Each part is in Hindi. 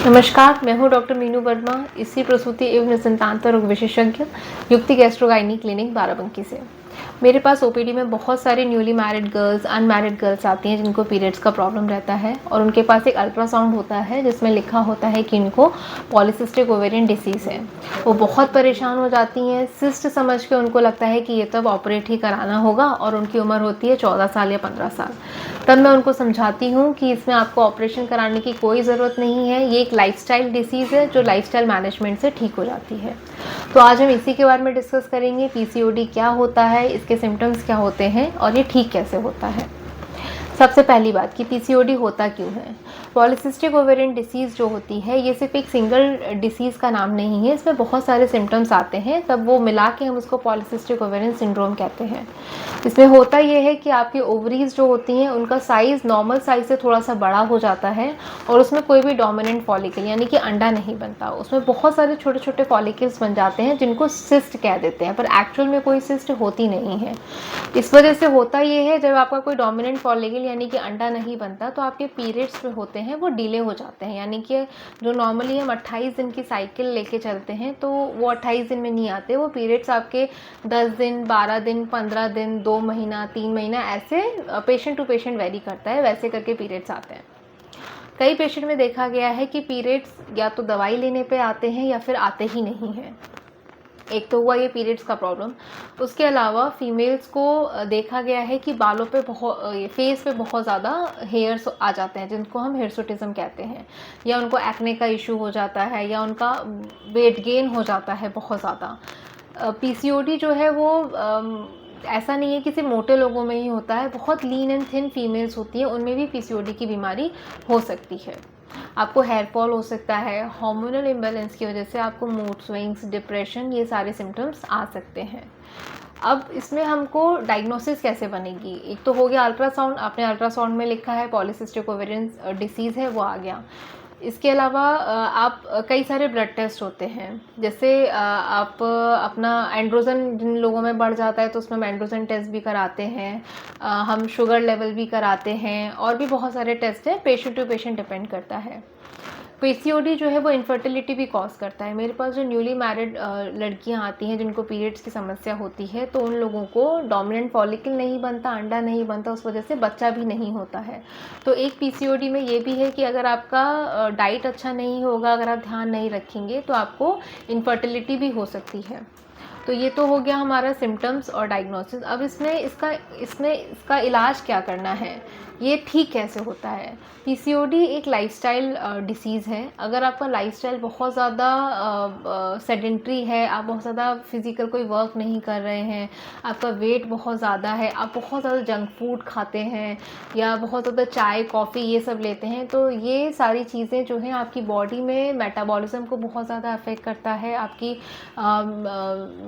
नमस्कार, मैं हूँ डॉक्टर मीनू वर्मा, स्त्री प्रसूति एवं निसंतानता रोग विशेषज्ञ, युक्ति गैस्ट्रो-गायनी क्लिनिक बाराबंकी से। मेरे पास ओपीडी में बहुत सारी newly married girls, unmarried girls आती हैं जिनको पीरियड्स का प्रॉब्लम रहता है और उनके पास एक अल्ट्रासाउंड होता है जिसमें लिखा होता है कि इनको पॉलीसिस्टिक ओवेरियन डिसीज़ है। वो बहुत परेशान हो जाती हैं, सिस्ट समझ के उनको लगता है कि ये तब ऑपरेट ही कराना होगा और उनकी उम्र होती है 14 साल या 15 साल। तब मैं उनको समझाती हूँ कि इसमें आपको ऑपरेशन कराने की कोई ज़रूरत नहीं है, ये एक लाइफस्टाइल डिसीज़ है जो लाइफस्टाइल मैनेजमेंट से ठीक हो जाती है। तो आज हम इसी के बारे में डिस्कस करेंगे, पीसीओडी क्या होता है, इसके सिम्टम्स क्या होते हैं और ये ठीक कैसे होता है। सबसे पहली बात कि पीसीओडी होता क्यों है। पॉलीसिस्टिक ओवेरियन डिसीज़ जो होती है ये सिर्फ एक सिंगल डिसीज़ का नाम नहीं है, इसमें बहुत सारे सिम्टम्स आते हैं, तब वो मिला के हम उसको पॉलीसिस्टिक ओवेरियन सिंड्रोम कहते हैं। इसमें होता ये है कि आपकी ओवरीज जो होती हैं उनका साइज़ नॉर्मल साइज़ से थोड़ा सा बड़ा हो जाता है और उसमें कोई भी डोमिनेंट फॉलिकल यानी कि अंडा नहीं बनता, उसमें बहुत सारे छोटे छोटे फॉलिकल्स बन जाते हैं जिनको सिस्ट कह देते हैं, पर एक्चुअल में कोई सिस्ट होती नहीं है। इस वजह से होता ये है, जब आपका कोई डोमिनेंट फॉलिकल यानी कि अंडा नहीं बनता तो आपके पीरियड्स में होते हैं वो डिले हो जाते हैं, यानी कि जो नॉर्मली हम 28 दिन की साइकिल लेके चलते हैं तो वो 28 दिन में नहीं आते, वो पीरियड्स आपके 10 दिन, 12 दिन, 15 दिन, 2 महीना, 3 महीना, ऐसे पेशेंट टू पेशेंट वेरी करता है, वैसे करके पीरियड्स आते हैं। कई पेशेंट में देखा गया है कि पीरियड्स या तो दवाई लेने पे आते हैं या फिर आते ही नहीं हैं। एक तो हुआ ये पीरियड्स का प्रॉब्लम। उसके अलावा फीमेल्स को देखा गया है कि बालों पे फेस पे बहुत ज़्यादा हेयर्स आ जाते हैं जिनको हम हिर्सुटिज्म कहते हैं, या उनको एक्ने का इशू हो जाता है या उनका वेट गेन हो जाता है बहुत ज़्यादा। पीसीओडी जो है वो ऐसा नहीं है कि सिर्फ मोटे लोगों में ही होता है, बहुत लीन एंड थिन फीमेल्स होती हैं उनमें भी पीसीओडी की बीमारी हो सकती है। आपको हेयर फॉल हो सकता है, हार्मोनल इम्बैलेंस की वजह से आपको मूड स्विंग्स, डिप्रेशन, ये सारे सिम्टम्स आ सकते हैं। अब इसमें हमको डायग्नोसिस कैसे बनेगी। एक तो हो गया अल्ट्रासाउंड, आपने अल्ट्रासाउंड में लिखा है पॉलीसिस्टिक ओवेरियन डिसीज़ है, वो आ गया। इसके अलावा आप कई सारे ब्लड टेस्ट होते हैं, जैसे आप अपना एंड्रोजन जिन लोगों में बढ़ जाता है तो उसमें हम एंड्रोजन टेस्ट भी कराते हैं, हम शुगर लेवल भी कराते हैं और भी बहुत सारे टेस्ट हैं, पेशेंट टू पेशेंट डिपेंड करता है। पीसीओडी जो है वो इनफर्टिलिटी भी कॉज करता है। मेरे पास जो न्यूली मैरिड लड़कियां आती हैं जिनको पीरियड्स की समस्या होती है तो उन लोगों को डोमिनेंट फॉलिकल नहीं बनता, अंडा नहीं बनता, उस वजह से बच्चा भी नहीं होता है। तो एक पीसीओडी में ये भी है कि अगर आपका डाइट अच्छा नहीं होगा, अगर आप ध्यान नहीं रखेंगे तो आपको इनफर्टिलिटी भी हो सकती है। तो ये तो हो गया हमारा सिम्टम्स और डायग्नोसिस। अब इसका इलाज क्या करना है, ये ठीक कैसे होता है। पीसीओडी एक लाइफस्टाइल डिसीज़ है। अगर आपका लाइफस्टाइल बहुत ज़्यादा सेडेंट्री है, आप बहुत ज़्यादा फिजिकल कोई वर्क नहीं कर रहे हैं, आपका वेट बहुत ज़्यादा है, आप बहुत ज़्यादा जंक फूड खाते हैं या बहुत ज़्यादा चाय कॉफ़ी ये सब लेते हैं, तो ये सारी चीज़ें जो हैं आपकी बॉडी में मेटाबॉलिज्म को बहुत ज़्यादा अफेक्ट करता है। आपकी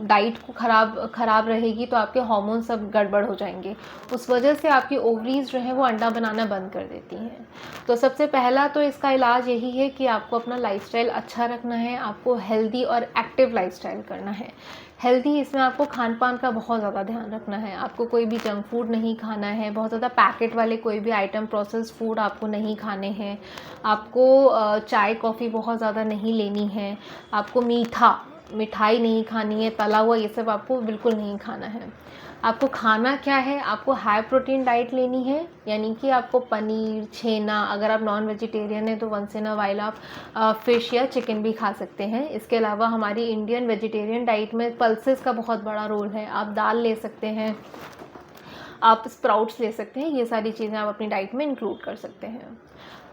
डाइट को ख़राब रहेगी तो आपके हार्मोन सब गड़बड़ हो जाएंगे, उस वजह से आपकी ओवरीज जो है वो अंडा बनाना बंद कर देती हैं। तो सबसे पहला तो इसका इलाज यही है कि आपको अपना लाइफस्टाइल अच्छा रखना है, आपको हेल्दी और एक्टिव लाइफस्टाइल करना है। हेल्दी इसमें आपको खान पान का बहुत ज़्यादा ध्यान रखना है, आपको कोई भी जंक फूड नहीं खाना है, बहुत ज़्यादा पैकेट वाले कोई भी आइटम प्रोसेस्ड फूड आपको नहीं खाने हैं, आपको चाय कॉफ़ी बहुत ज़्यादा नहीं लेनी है, आपको मिठाई नहीं खानी है, तला हुआ ये सब आपको बिल्कुल नहीं खाना है। आपको खाना क्या है, आपको हाई प्रोटीन डाइट लेनी है, यानी कि आपको पनीर, छेना, अगर आप नॉन वेजिटेरियन है तो वंस इन अ वाइल आप फ़िश या चिकन भी खा सकते हैं। इसके अलावा हमारी इंडियन वेजिटेरियन डाइट में पल्सेस का बहुत बड़ा रोल है, आप दाल ले सकते हैं, आप स्प्राउट्स ले सकते हैं, ये सारी चीज़ें आप अपनी डाइट में इंक्लूड कर सकते हैं।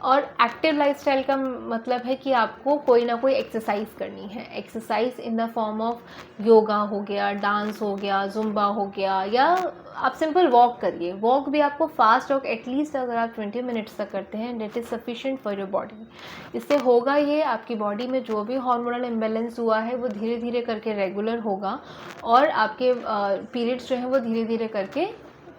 और एक्टिव लाइफस्टाइल का मतलब है कि आपको कोई ना कोई एक्सरसाइज करनी है। Exercise in the form of yoga हो गया, डांस हो गया, जुम्बा हो गया, या आप सिंपल वॉक करिए। वॉक भी आपको फास्ट वॉक एटलीस्ट अगर आप 20 मिनट्स तक करते हैं, that is sufficient for your body. इससे होगा ये, आपकी बॉडी में जो भी हार्मोनल इम्बैलेंस हुआ है वो धीरे धीरे करके रेगुलर होगा और आपके पीरियड्स जो हैं वो धीरे धीरे करके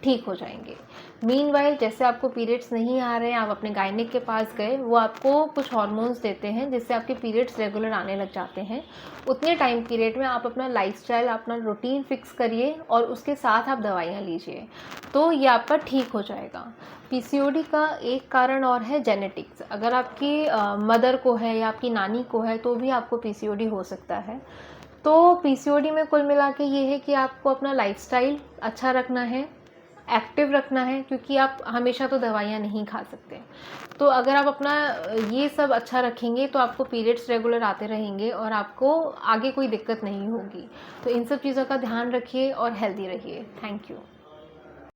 ठीक हो जाएंगे। मीनवाइल जैसे आपको पीरियड्स नहीं आ रहे हैं, आप अपने गायनिक के पास गए, वो आपको कुछ हार्मोन्स देते हैं जिससे आपके पीरियड्स रेगुलर आने लग जाते हैं। उतने टाइम पीरियड में आप अपना लाइफस्टाइल, अपना रूटीन फिक्स करिए और उसके साथ आप दवाइयाँ लीजिए, तो ये आपका ठीक हो जाएगा। पीसीओडी का एक कारण और है जेनेटिक्स। अगर आपकी मदर को है या आपकी नानी को है तो भी आपको पीसीओडी हो सकता है। तो पीसीओडी में कुल मिला के ये है कि आपको अपना लाइफस्टाइल अच्छा रखना है, एक्टिव रखना है, क्योंकि आप हमेशा तो दवाइयाँ नहीं खा सकते। तो अगर आप अपना ये सब अच्छा रखेंगे तो आपको पीरियड्स रेगुलर आते रहेंगे और आपको आगे कोई दिक्कत नहीं होगी। तो इन सब चीज़ों का ध्यान रखिए और हेल्दी रहिए। Thank you.